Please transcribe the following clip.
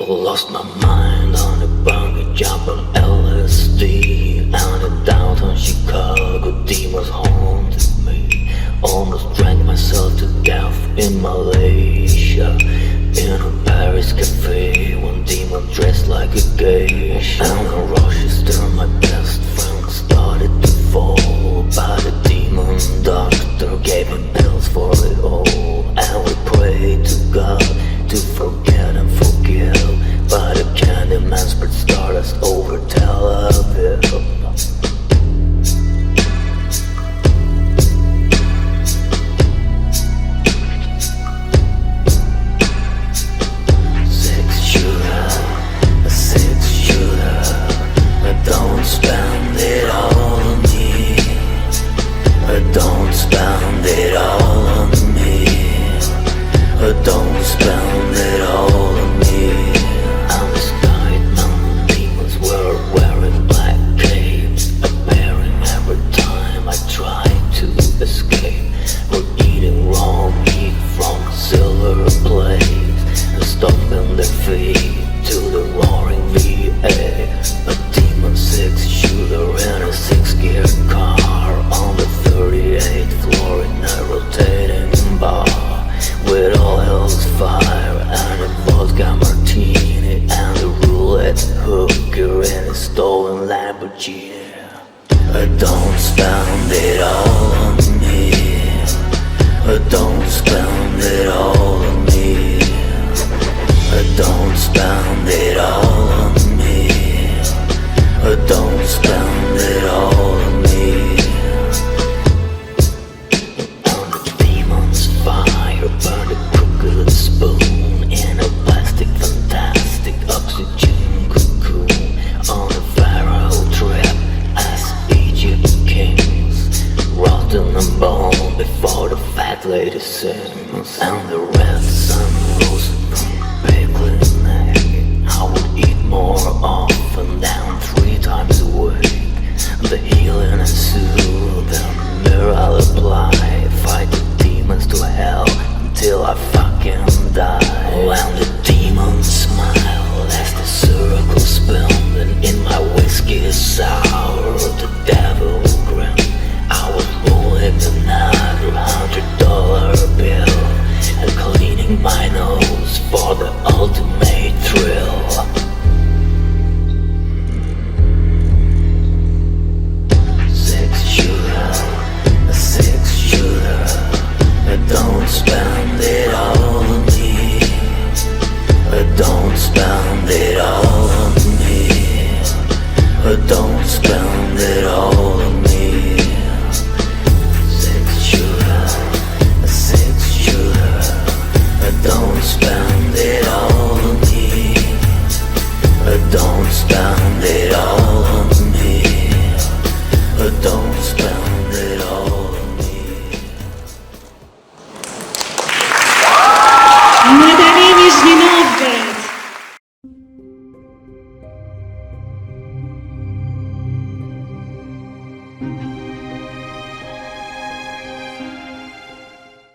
Lost my mind on a bungee jump on LSD, and in downtown Chicago, demons haunted me. Almost drank myself to death in Malaysia, in a Paris cafe, one demon dressed like a geisha. And in Rochester, my best friend started to fall, but the demon doctor gave him pills for it all. And we prayed to God to forget and forgive, but the Candyman spread stardust over Tel Aviv. 6-shooter, don't spend it all on me. Don't spend it all on me. Don't spend it all on me. I'm a sky mountain, demons were wearing black capes, appearing every time I tried to escape. We're eating raw meat from silver plates and stomping their feet to the roaring V8. A demon 6-shooter in a 6-gear car on the 38th floor in a rotating bar, with all hell's fire and a vodka martini and a roulette hooker in a stolen Lamborghini. Don't spend it all on me. Don't spend it all on me. Don't spend it all on me. Don't spend it all on me. On the demon's fire, burn a crooked spoon in a plastic, fantastic oxygen cocoon. On a pharaoh trap as Egypt kings, rotten and bone before the fat lady sings. And the red sun rose from pickling egg. I would eat more often than 3 times a week. The healing and soothing mirror I'll apply, fight the demons to hell until I fucking die. When